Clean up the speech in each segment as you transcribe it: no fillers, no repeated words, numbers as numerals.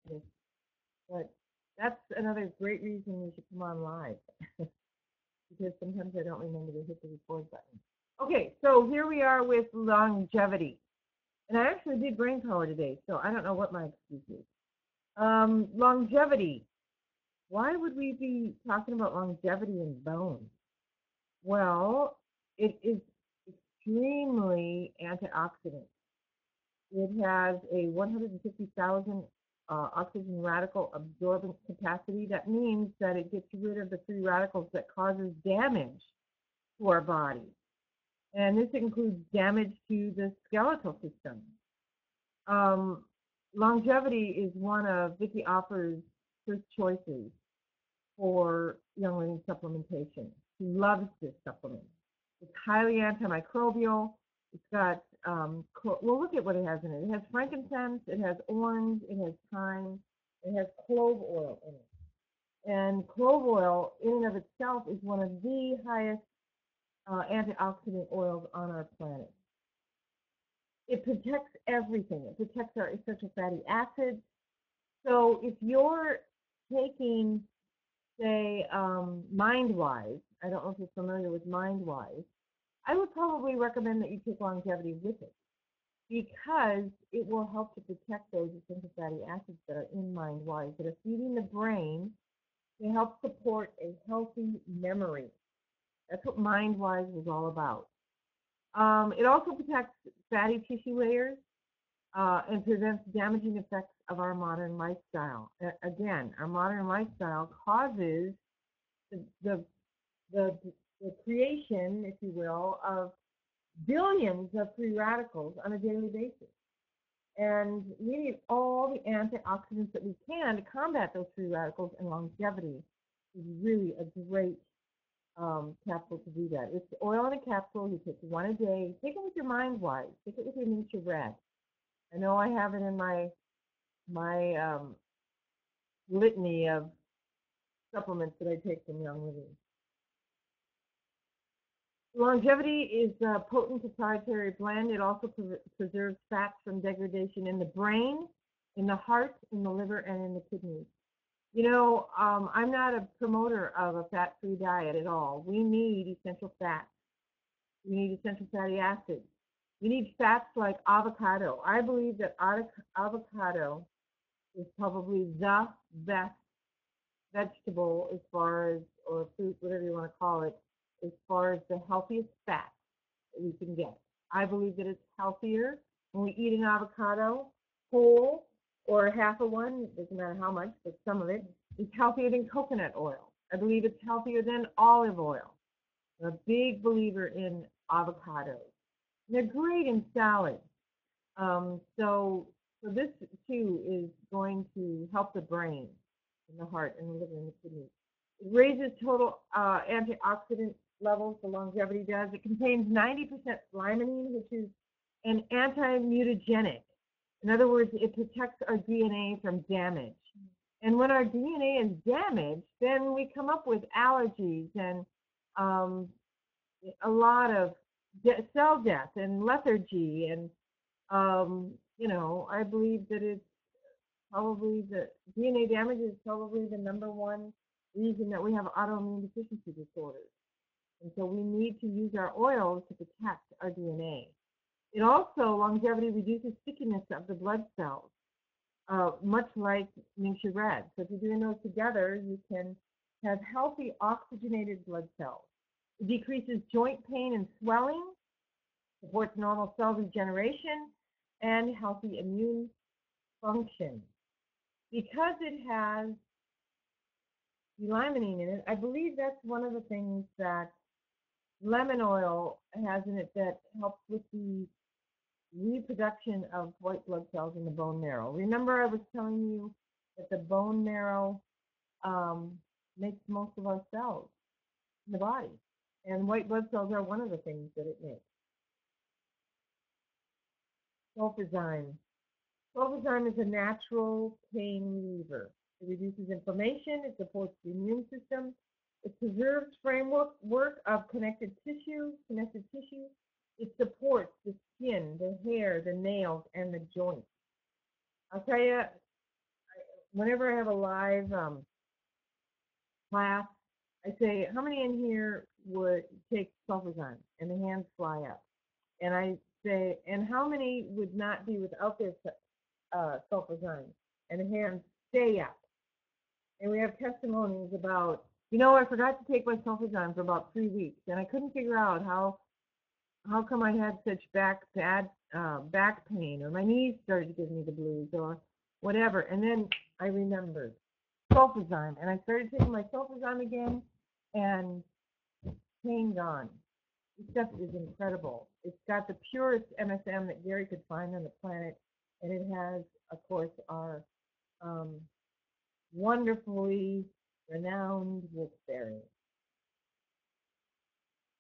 Yes. But that's another great reason you should come on live because sometimes I don't remember to hit the record button. Okay, so here we are with longevity. And I actually did brain power today, so I don't know what my excuse is. Longevity. Why would we be talking about longevity in bones? Well, it is extremely antioxidant. It has a 150,000 oxygen radical absorbance capacity. That means that it gets rid of the free radicals that causes damage to our body. And this includes damage to the skeletal system. Longevity is one of Vicki Offer's first choices for young living supplementation. She loves this supplement. It's highly antimicrobial. It's got, well, look at what it has in it. It has frankincense, it has orange, it has thyme, it has clove oil in it. And clove oil, in and of itself, is one of the highest antioxidant oils on our planet. It protects everything. It protects our essential fatty acids. So if you're taking, say, MindWise, I don't know if you're familiar with MindWise, I would probably recommend that you take longevity with it because it will help to protect those essential fatty acids that are in MindWise that are feeding the brain to help support a healthy memory. That's what MindWise was all about. It also protects fatty tissue layers and prevents damaging effects of our modern lifestyle. Again, our modern lifestyle causes the creation, if you will, of billions of free radicals on a daily basis. And we need all the antioxidants that we can to combat those free radicals, and longevity is really a great capsule to do that. It's oil in a capsule. You take one a day. Take it with your MindWise. Take it with your Nature Red. I know I have it in my litany of supplements that I take from Young Living. Longevity is a potent proprietary blend. It also preserves fats from degradation in the brain, in the heart, in the liver, and in the kidneys. You know, I'm not a promoter of a fat-free diet at all. We need essential fats. We need essential fatty acids. We need fats like avocado. I believe that avocado is probably the best vegetable as far as, or fruit, whatever you want to call it, as far as the healthiest fat that we can get. I believe that it's healthier when we eat an avocado whole or half of one, it doesn't matter how much, but some of it, is healthier than coconut oil. I believe it's healthier than olive oil. I'm a big believer in avocados. They're great in salads. So this too is going to help the brain and the heart and the liver and the kidneys. It raises total antioxidant levels, the longevity does. It contains 90% limonene, which is an anti-mutagenic. In other words, it protects our DNA from damage. And when our DNA is damaged, then we come up with allergies and a lot of cell death and lethargy. And, you know, I believe that it's probably the DNA damage is probably the #1 reason that we have autoimmune deficiency disorders. And so we need to use our oils to protect our DNA. It also, longevity reduces stickiness of the blood cells, much like Nature Red. So if you're doing those together, you can have healthy oxygenated blood cells. It decreases joint pain and swelling, supports normal cell regeneration, and healthy immune function. Because it has limonene in it, I believe that's one of the things that lemon oil has in it that helps with the reproduction of white blood cells in the bone marrow. Remember I was telling you that the bone marrow makes most of our cells in the body. And white blood cells are one of the things that it makes. Sulfazyme. Sulfazyme is a natural pain reliever. It reduces inflammation. It supports the immune system. It preserves framework of connective tissue. It supports the skin, the hair, the nails, and the joints. I'll tell you, whenever I have a live class, I say, how many in here would take sulfazyme? And the hands fly up. And I say, and how many would not be without their sulfazyme? And the hands stay up. And we have testimonies about, I forgot to take my sulfazyme for about 3 weeks, and I couldn't figure out how come I had such back pain, or my knees started to give me the blues, or whatever. And then I remembered sulfazyme, and I started taking my sulfazyme again, and pain gone. This stuff is incredible. It's got the purest MSM that Gary could find on the planet, and it has, of course, our wonderfully renowned wolfberry.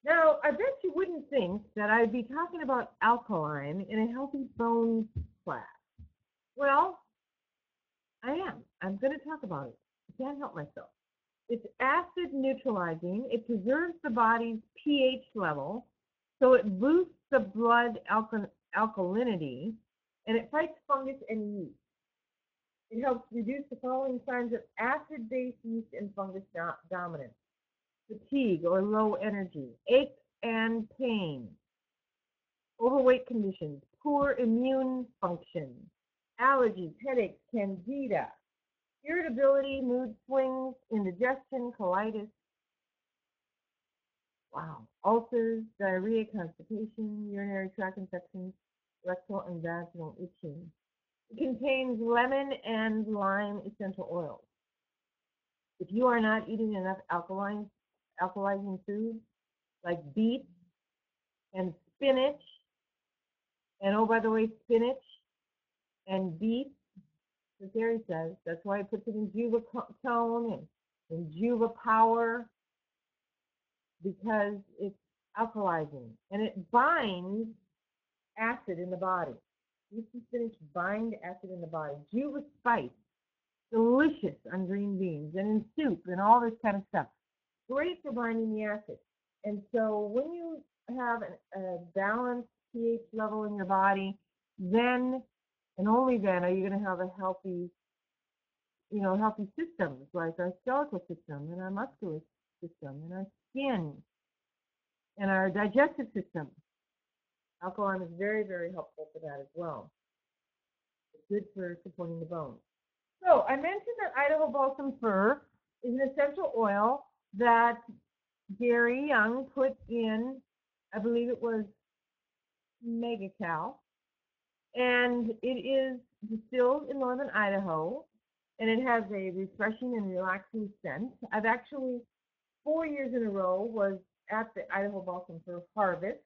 Now, I bet you wouldn't think that I'd be talking about alkaline in a healthy bones class. Well, I am. I'm going to talk about it. I can't help myself. It's acid neutralizing. It preserves the body's pH level, so it boosts the blood alkalinity, and it fights fungus and yeast. It helps reduce the following signs of acid-based yeast and fungus dominance: fatigue or low energy, aches and pain, overweight conditions, poor immune function, allergies, headaches, candida, irritability, mood swings, indigestion, colitis, ulcers, diarrhea, constipation, urinary tract infections, rectal and vaginal itching. It contains lemon and lime essential oils. If you are not eating enough alkalizing foods like beets and spinach, and oh, by the way, spinach and beets, as Gary says, that's why he puts it in Juva Tone and in Juva Power, because it's alkalizing and it binds acid in the body. Beets and spinach bind acid in the body. Juva Spice, delicious on green beans and in soup and all this kind of stuff. Great for binding the acid. And so when you have a balanced pH level in your body, then and only then are you going to have a healthy systems like our skeletal system and our muscular system and our skin and our digestive system. Alkaline is very, very helpful for that as well. It's good for supporting the bones. So I mentioned that Idaho balsam fir is an essential oil that Gary Young put in, I believe it was Megacal, and it is distilled in northern Idaho, and it has a refreshing and relaxing scent. I've actually, 4 years in a row, was at the Idaho balsam fir harvest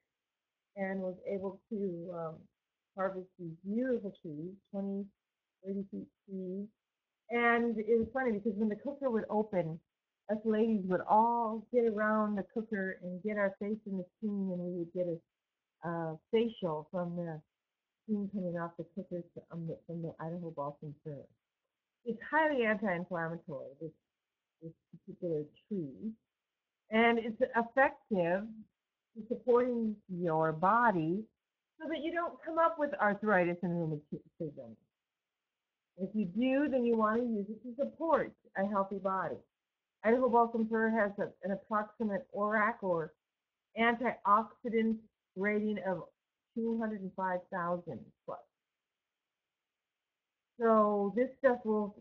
and was able to harvest these beautiful trees, 20, 30 feet trees. And it was funny because when the cooker would open, us ladies would all get around the cooker and get our face in the steam, and we would get a facial from the steam coming off the cooker from the Idaho balsam fir. It's highly anti-inflammatory, this particular tree, and it's effective in supporting your body so that you don't come up with arthritis and rheumatism. If you do, then you want to use it to support a healthy body. Idaho balsam fir has an approximate ORAC, or antioxidant, rating of 205,000 plus. So this stuff will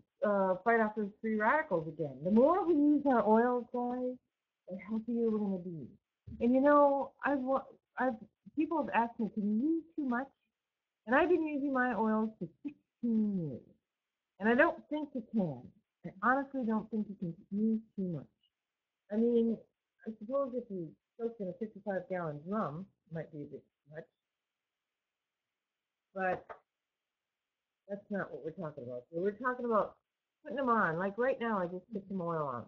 fight off those free radicals again. The more we use our oils, guys, the healthier we're going to be. And people have asked me, can you use too much? And I've been using my oils for 16 years. And I don't think you can. I honestly don't think you can use too much. I mean, I suppose if you soak in a 55-gallon drum, it might be a bit much. But that's not what we're talking about. So we're talking about putting them on. Like right now, I just put some oil on.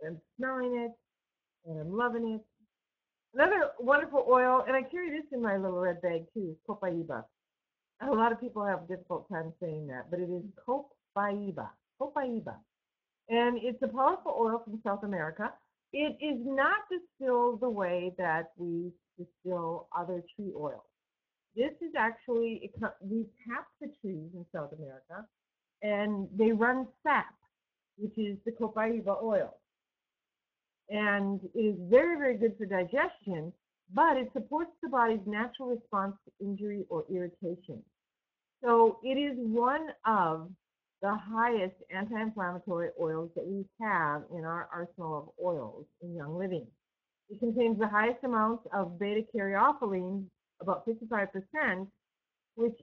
And I'm smelling it, and I'm loving it. Another wonderful oil, and I carry this in my little red bag too, is copaiba. A lot of people have a difficult time saying that, but it is copaiba. Copaiba. And it's a powerful oil from South America. It is not distilled the way that we distill other tree oils. This is actually, we tap the trees in South America, and they run sap, which is the copaiba oil. And it is very, very good for digestion, but it supports the body's natural response to injury or irritation. So it is one of the highest anti-inflammatory oils that we have in our arsenal of oils in Young Living. It contains the highest amounts of beta-caryophyllene, about 55%, which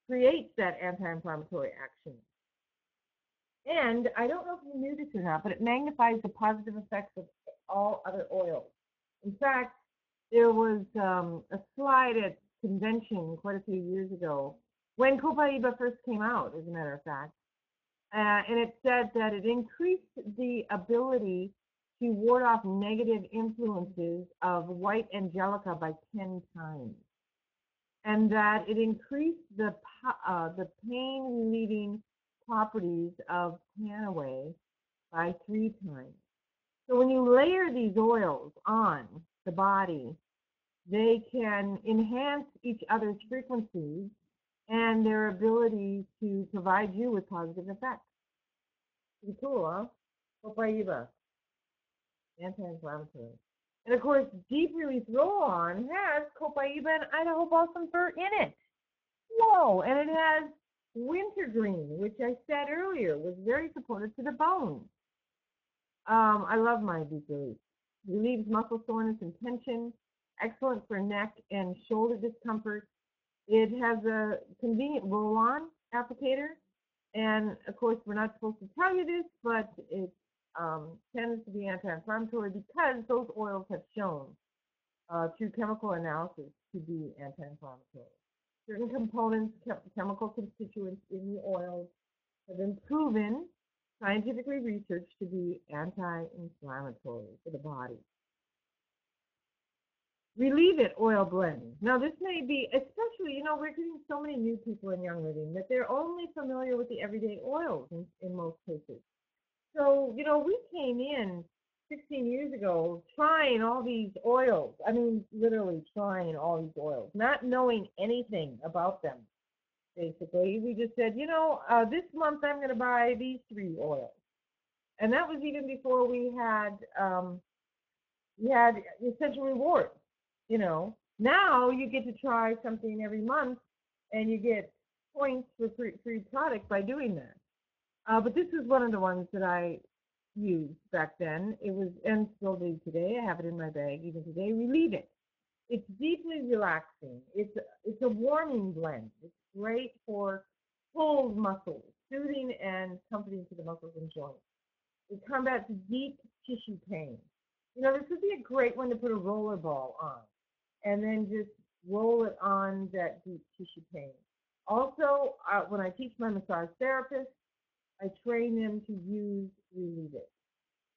creates that anti-inflammatory action. And I don't know if you knew this or not, but it magnifies the positive effects of all other oils. In fact, there was a slide at convention quite a few years ago when copaiba first came out, as a matter of fact, and it said that it increased the ability to ward off negative influences of white angelica by 10 times, and that it increased the pain-relieving properties of Panaway by 3 times. So when you layer these oils on the body, they can enhance each other's frequencies and their ability to provide you with positive effects. Pretty cool, huh? Copaiba, anti-inflammatory. And of course, Deep Release Roll-On has copaiba and Idaho balsam fir in it. Whoa! And it has wintergreen, which I said earlier was very supportive to the bones. I love my Deep Release. It relieves muscle soreness and tension, excellent for neck and shoulder discomfort. It has a convenient roll-on applicator, and of course we're not supposed to tell you this, but it tends to be anti-inflammatory because those oils have shown through chemical analysis to be anti-inflammatory. Certain components, chemical constituents in the oils have been proven, scientifically researched, to be anti-inflammatory for the body. Relieve It oil blend. Now this may be, especially, we're getting so many new people in Young Living that they're only familiar with the everyday oils in most cases. So, we came in 16 years ago trying all these oils. I mean, literally trying all these oils, not knowing anything about them, basically. We just said, this month I'm going to buy these 3 oils. And that was even before we had essential rewards. Now you get to try something every month, and you get points for free product by doing that. But this is one of the ones that I used back then. It was, and still do today. I have it in my bag even today. Relieve It. It's deeply relaxing. It's a warming blend. It's great for pulled muscles, soothing and comforting to the muscles and joints. It combats deep tissue pain. This would be a great one to put a roller ball on and then just roll it on that deep tissue pain. Also, when I teach my massage therapists, I train them to use Relieve It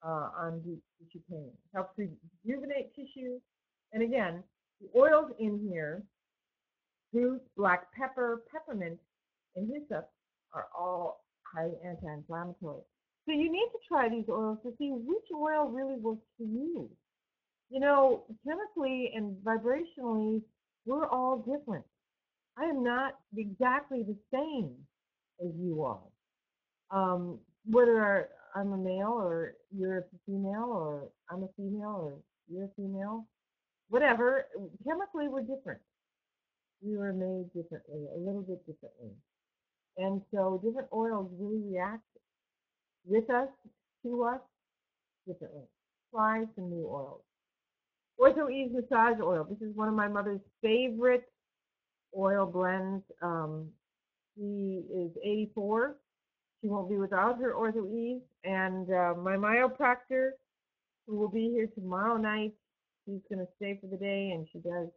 on deep tissue pain. Helps rejuvenate tissue. And again, the oils in here, spruce, black pepper, peppermint, and hyssop, are all highly anti-inflammatory. So you need to try these oils to see which oil really works for you. Chemically and vibrationally, we're all different. I am not exactly the same as you are. Whether I'm a male or you're a female, or I'm a female or you're a female, whatever, chemically we're different. We were made differently, a little bit differently. And so different oils really react with us, to us, differently. Try some new oils. Ortho Ease Massage Oil. This is one of my mother's favorite oil blends. She is 84. She won't be without her Ortho Ease. And my myopractor, who will be here tomorrow night, she's going to stay for the day, and she does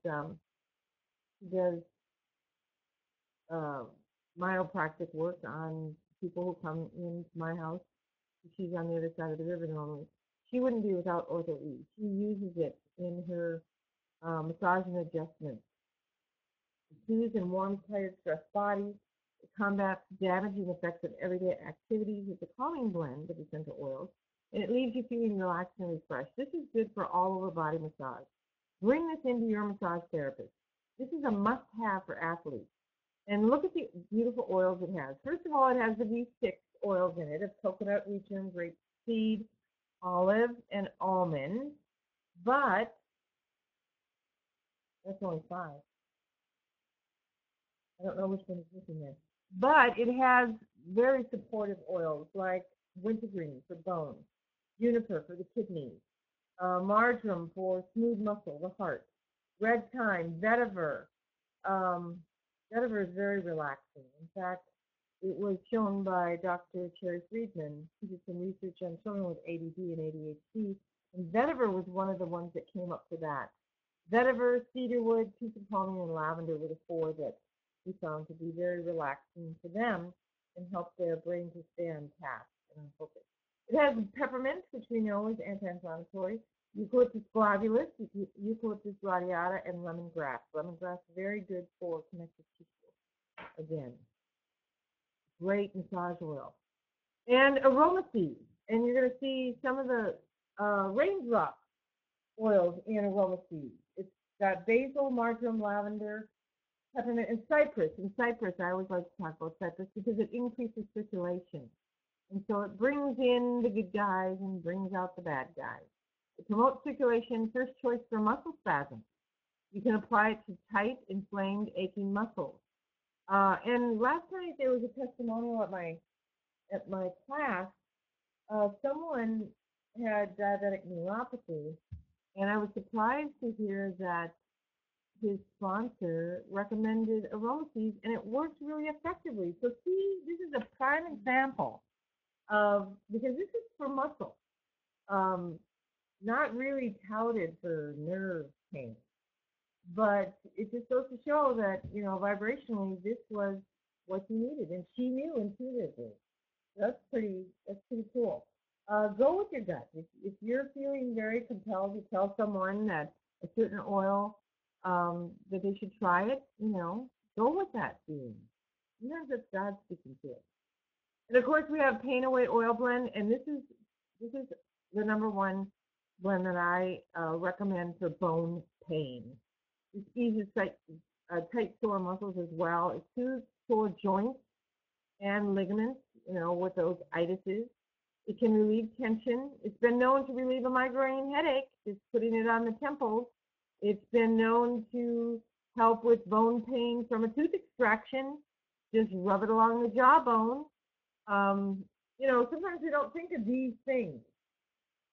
myopractic work on people who come into my house. She's on the other side of the river normally. She wouldn't be without Ortho E. She uses it in her massage and adjustment. It soothes and warms tired, stressed bodies. It combats damaging effects of everyday activities. It's a calming blend of essential oils, and it leaves you feeling relaxed and refreshed. This is good for all over body massage. Bring this into your massage therapist. This is a must-have for athletes. And look at the beautiful oils it has. First of all, it has the V6 oils in it of coconut, return, grapeseed, olive, and almond. But that's only 5. I don't know which one is missing there. But it has very supportive oils like wintergreen for bones, juniper for the kidneys, marjoram for smooth muscle, the heart, red thyme, vetiver. Vetiver is very relaxing. In fact, it was shown by Dr. Cherry Friedman. He did some research on children with ADD and ADHD, and vetiver was one of the ones that came up for that. Vetiver, cedarwood, peace of palmy, and lavender were the 4 that we found to be very relaxing for them and help their brain to stay on task and on focus. It has peppermint, which we know is anti-inflammatory, eucalyptus globulus, eucalyptus radiata, and lemongrass. Lemongrass very good for connective tissue. Again, great massage oil. And aroma seeds. And you're going to see some of the raindrop oils in aroma seeds. It's got basil, marjoram, lavender, peppermint, and cypress. And cypress, I always like to talk about cypress because it increases circulation. And so it brings in the good guys and brings out the bad guys. It promotes circulation, first choice for muscle spasms. You can apply it to tight, inflamed, aching muscles. And last night there was a testimonial at my class. Someone had diabetic neuropathy, and I was surprised to hear that his sponsor recommended aroma seeds, and it worked really effectively. So see, this is a prime example of, because this is for muscle, not really touted for nerve pain, but it just goes to show that, you know, vibrationally, this was what you needed, and she knew intuitively. That's pretty cool. Go with your gut. If you're feeling very compelled to tell someone that a certain oil, that they should try it, you know, go with that feeling. Sometimes it's God speaking to it. And of course, we have Pain Away Oil Blend, and this is the #1 blend that I recommend for bone pain. It eases tight sore muscles as well. It soothes sore joints and ligaments, you know, with those itises. It can relieve tension. It's been known to relieve a migraine headache, just putting it on the temples. It's been known to help with bone pain from a tooth extraction. Just rub it along the jawbone. You know, sometimes we don't think of these things.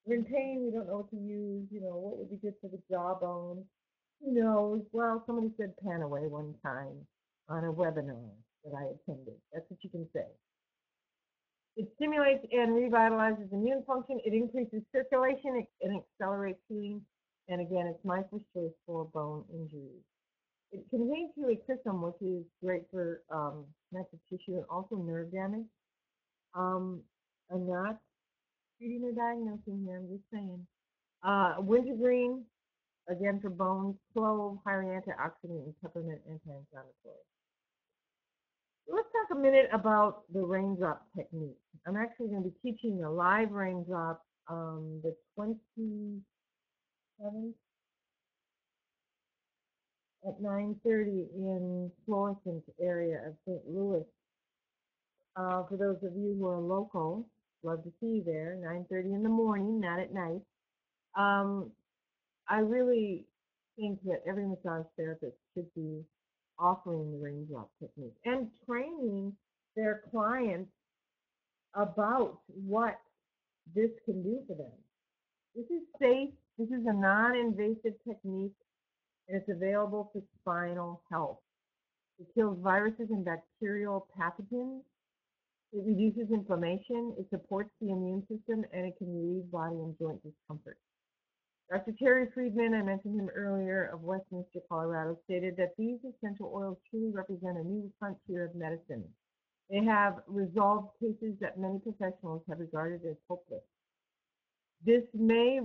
We're in pain, we don't know what to use, you know, what would be good for the jawbone. Who knows? Well, somebody said pan away one time on a webinar that I attended. That's what you can say. It stimulates and revitalizes immune function. It increases circulation and accelerates healing. And again, it's my first choice for bone injuries. It contains helichrysum, which is great for connective tissue and also nerve damage. I'm not treating or diagnosing here, I'm just saying. Wintergreen, again for bones, clove, highly antioxidant, and peppermint anti-inflammatory. Let's talk a minute about the raindrop technique. I'm actually going to be teaching a live raindrop the 27th at 9:30 in Florissant area of St. Louis. For those of you who are local, love to see you there, 9:30 in the morning, not at night. I really think that every massage therapist should be offering the raindrop technique and training their clients about what this can do for them. This is safe. This is a non-invasive technique, and it's available for spinal health. It kills viruses and bacterial pathogens. It reduces inflammation. It supports the immune system, and it can relieve body and joint discomfort. Dr. Terry Friedman, I mentioned him earlier, of Westminster, Colorado, stated that these essential oils truly represent a new frontier of medicine. They have resolved cases that many professionals have regarded as hopeless. This may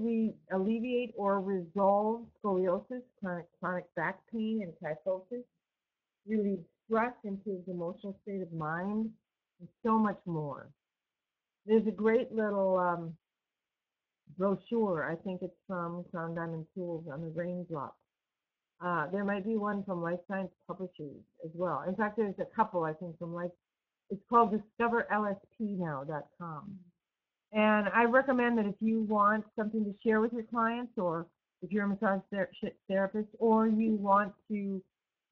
alleviate or resolve scoliosis, chronic back pain, and kyphosis, relieve stress, improves emotional state of mind, and so much more. There's a great little brochure, I think it's from Crown Diamond Tools, on the raindrop There might be one from Life Science Publishers as well. In fact, there's a couple, I think, from Life. It's called discoverlspnow.com. And I recommend that if you want something to share with your clients, or if you're a massage therapist, or you want to,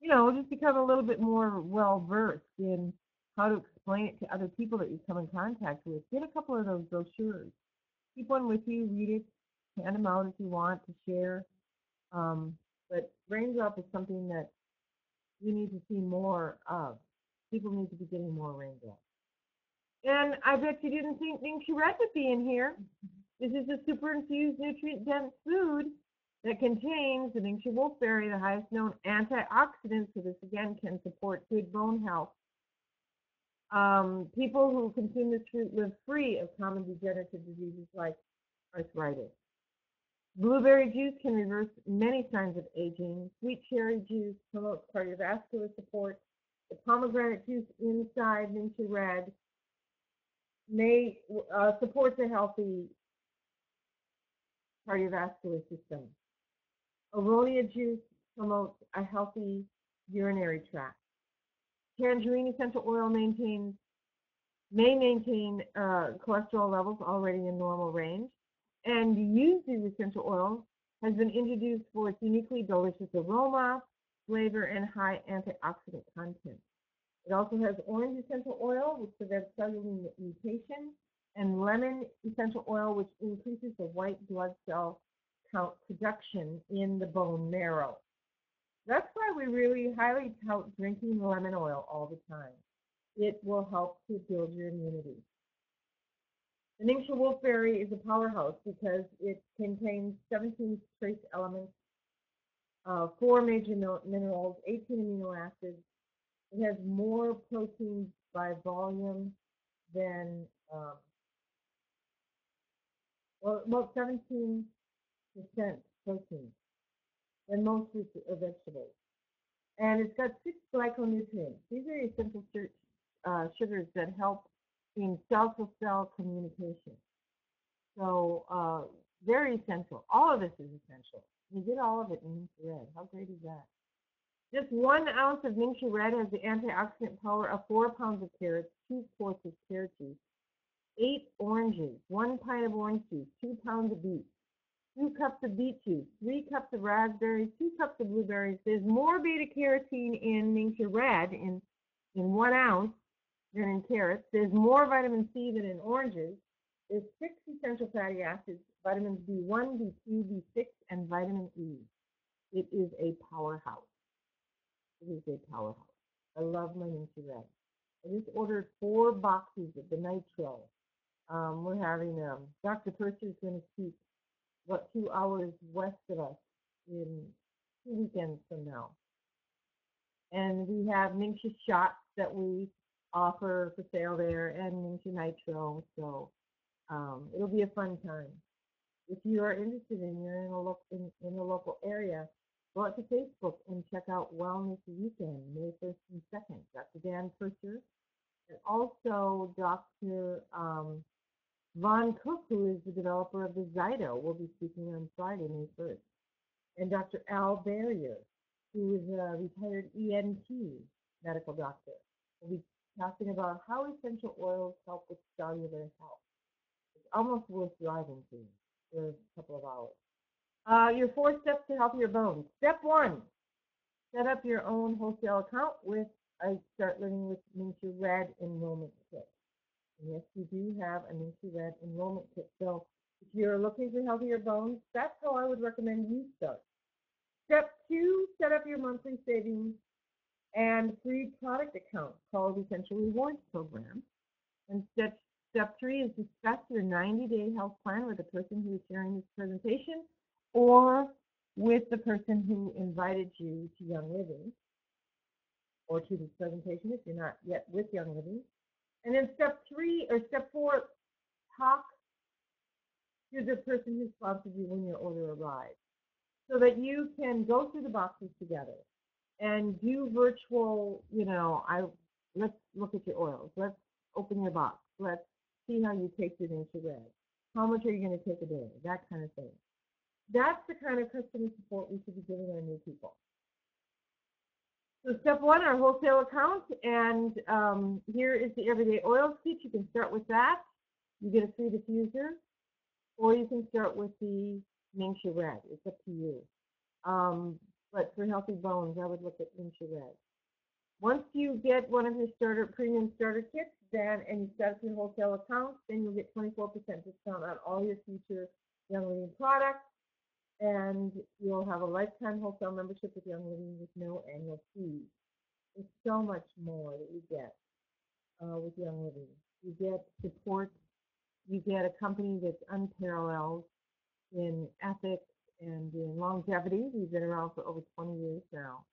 just become a little bit more well-versed in how to explain it to other people that you come in contact with, get a couple of those brochures. Keep one with you, read it, hand them out if you want to share. But Raindrop is something that you need to see more of. People need to be getting more Raindrop. And I bet you didn't think Ningxia Red would be in here. This is a super infused nutrient-dense food that contains the Ningxia wolfberry, the highest known antioxidant, so this again can support good bone health. People who consume this fruit live free of common degenerative diseases like arthritis. Blueberry juice can reverse many signs of aging. Sweet cherry juice promotes cardiovascular support. The pomegranate juice inside Ningxia Red supports a healthy cardiovascular system. Aronia juice promotes a healthy urinary tract. Tangerine essential oil may maintain cholesterol levels already in normal range. And yuzu essential oil has been introduced for its uniquely delicious aroma, flavor, and high antioxidant content. It also has orange essential oil, which prevents cellular mutation, and lemon essential oil, which increases the white blood cell count production in the bone marrow. That's why we really highly tout drinking lemon oil all the time. It will help to build your immunity. The Ningxia wolfberry is a powerhouse because it contains 17 trace elements, 4 major minerals, 18 amino acids. It has more protein by volume than, about 17% protein than most fruits or vegetables. And it's got 6 glyconutrients. These are essential sugars that help in cell-to-cell communication. So very essential. All of this is essential. You get all of it in Ningxia Red. How great is that? Just 1 ounce of Ningxia Red has the antioxidant power of 4 pounds of carrots, 2 quarts of carrot juice, 8 oranges, 1 pint of orange juice, 2 pounds of beets, 2 cups of beet juice, 3 cups of raspberries, 2 cups of blueberries. There's more beta-carotene in Ningxia Red in 1 ounce than in carrots. There's more vitamin C than in oranges. There's 6 essential fatty acids, vitamins B1, B2, B6, and vitamin E. It is a powerhouse. It is a powerhouse. I love my Ningxia Red. I just ordered 4 boxes of the nitro. We're having Dr. Purser is going to speak about 2 hours west of us in 2 weekends from now. And we have Ningxia shots that we offer for sale there, and Ningxia Nitro. So it'll be a fun time. If you are interested and you're in the local area, go out to Facebook and check out Wellness Weekend, May 1st and 2nd. Dr. Dan Purser, and also Dr. Von Cook, who is the developer of the Idaho, will be speaking on Friday, May 1st. And Dr. Al Barrier, who is a retired ENT medical doctor, will be talking about how essential oils help with cellular health. It's almost worth driving to for a couple of hours. Your 4 steps to healthier bones. Step 1, set up your own wholesale account with a Start Living with Ningxia Red enrollment kit. And yes, we do have a Ningxia Red enrollment kit. So if you're looking for healthier bones, that's how I would recommend you start. Step 2, set up your monthly savings and free product account called Essential Rewards Program. And step 3 is discuss your 90-day health plan with the person who is sharing this presentation or with the person who invited you to Young Living or to this presentation if you're not yet with Young Living. And then step 4, talk to the person who sponsored you when your order arrives so that you can go through the boxes together and do virtual, let's look at your oils. Let's open your box. Let's see how you take your Ningxia Red. How much are you going to take a day? That kind of thing. That's the kind of customer support we should be giving our new people. So step one, our wholesale account, and here is the everyday oils kit. You can start with that. You get a free diffuser, or you can start with the Ningxia Red. It's up to you. But for healthy bones, I would look at Ningxia Red. Once you get one of your premium starter kits, then and you set up your wholesale account, then you'll get 24% discount on all your future Young Living products, and you'll have a lifetime wholesale membership with Young Living with no annual fees. There's so much more that you get with Young Living. You get support. You get a company that's unparalleled in ethics and in longevity. We've been around for over 20 years now.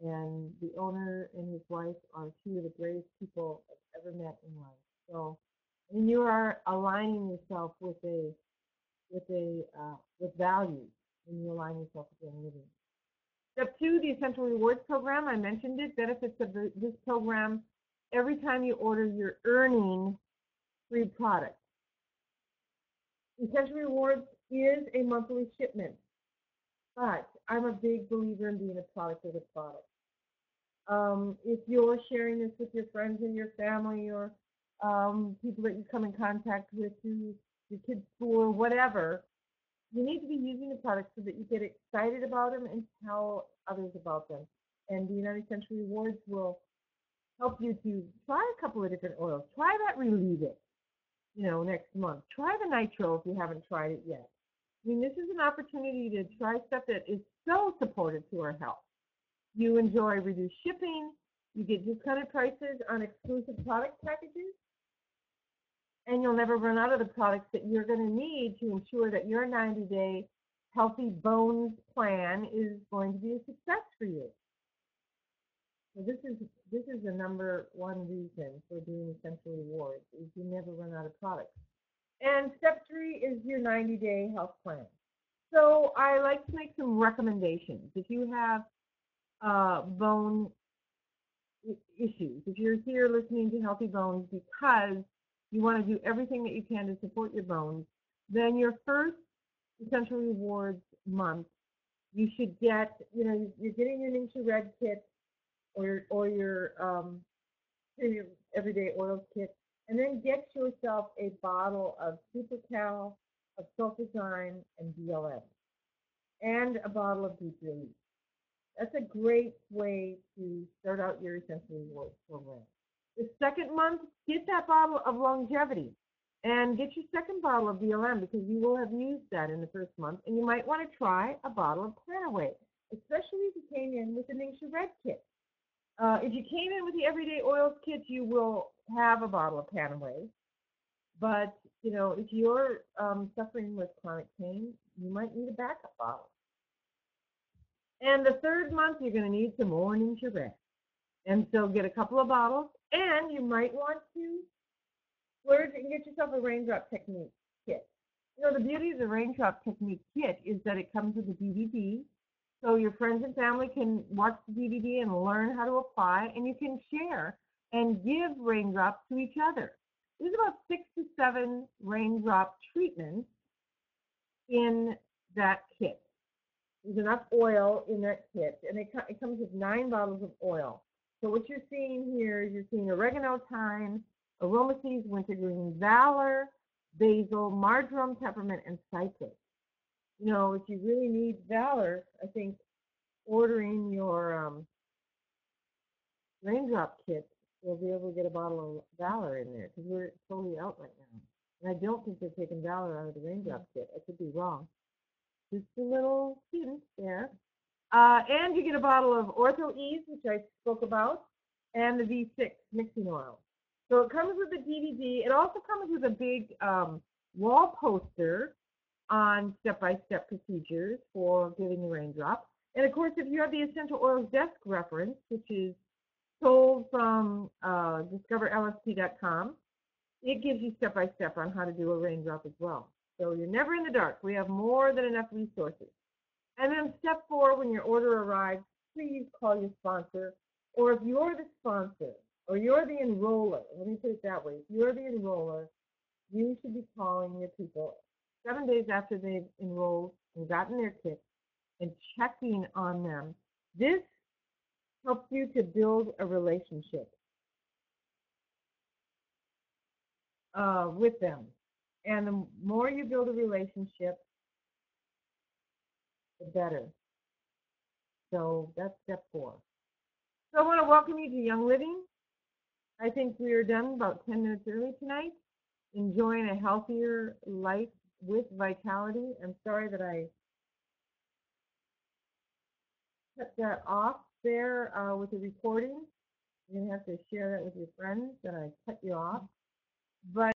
And the owner and his wife are two of the greatest people I've ever met in life. So, and you are aligning yourself with values when you align yourself with Young Living. Step two, the Essential Rewards Program. I mentioned it. Benefits of this program: every time you order, you're earning free products. Essential Rewards is a monthly shipment, but I'm a big believer in being a product of the product. If you're sharing this with your friends and your family, or people that you come in contact with through your kids' school or whatever, you need to be using the products so that you get excited about them and tell others about them. And the United Essential Rewards will help you to try a couple of different oils. Try that Relieve It, next month. Try the Nitro if you haven't tried it yet. I mean, this is an opportunity to try stuff that is so supportive to our health. You enjoy reduced shipping. You get discounted prices on exclusive product packages. And you'll never run out of the products that you're going to need to ensure that your 90-day Healthy Bones plan is going to be a success for you. So this is the number one reason for doing Essential Rewards, is you never run out of products. And step three is your 90-day health plan. So I like to make some recommendations. If you have bone issues, if you're here listening to Healthy Bones because you want to do everything that you can to support your bones, then your first Essential Rewards month, you should get, you're getting your Ningxia Red kit or your everyday oils kit, and then get yourself a bottle of Supercal, of sulfazyme, and BLM, and a bottle of deep relief. That's a great way to start out your Essential Rewards program. The second month, get that bottle of longevity and get your second bottle of BLM, because you will have used that in the first month, and you might want to try a bottle of Planaway, especially if you came in with the Ningxia Red kit. If you came in with the Everyday Oils kit, you will have a bottle of Planaway. But, if you're suffering with chronic pain, you might need a backup bottle. And the third month, you're going to need some more Ningxia Red. And so get a couple of bottles, and you might want to splurge and get yourself a Raindrop Technique kit. The beauty of the Raindrop Technique kit is that it comes with a DVD, so your friends and family can watch the DVD and learn how to apply, and you can share and give raindrops to each other. There's about 6 to 7 raindrop treatments in that kit. There's enough oil in that kit, and it comes with 9 bottles of oil. So what you're seeing here is you're seeing oregano, thyme, aroma seeds, wintergreen, valor, basil, marjoram, peppermint, and cypress. If you really need valor, I think ordering your raindrop kit, you'll be able to get a bottle of valor in there, because we're totally out right now. And I don't think they're taking valor out of the raindrop kit. I could be wrong. Just a little hint there. And you get a bottle of Ortho Ease, which I spoke about, and the V6 mixing oil. So it comes with a DVD. It also comes with a big wall poster on step-by-step procedures for giving the raindrop. And of course, if you have the Essential Oils Desk reference, which is sold from discoverlsp.com, it gives you step-by-step on how to do a raindrop as well. So you're never in the dark. We have more than enough resources. And then step 4, when your order arrives, please call your sponsor. Or if you're the sponsor, or you're the enroller, let me put it that way, if you're the enroller, you should be calling your people 7 days after they've enrolled and gotten their kit and checking on them. This helps you to build a relationship with them. And the more you build a relationship, the better. So that's step 4. So I want to welcome you to Young Living. I think we are done about 10 minutes early tonight, enjoying a healthier life with vitality. I'm sorry that I cut that off there with the recording. You're going to have to share that with your friends that I cut you off. But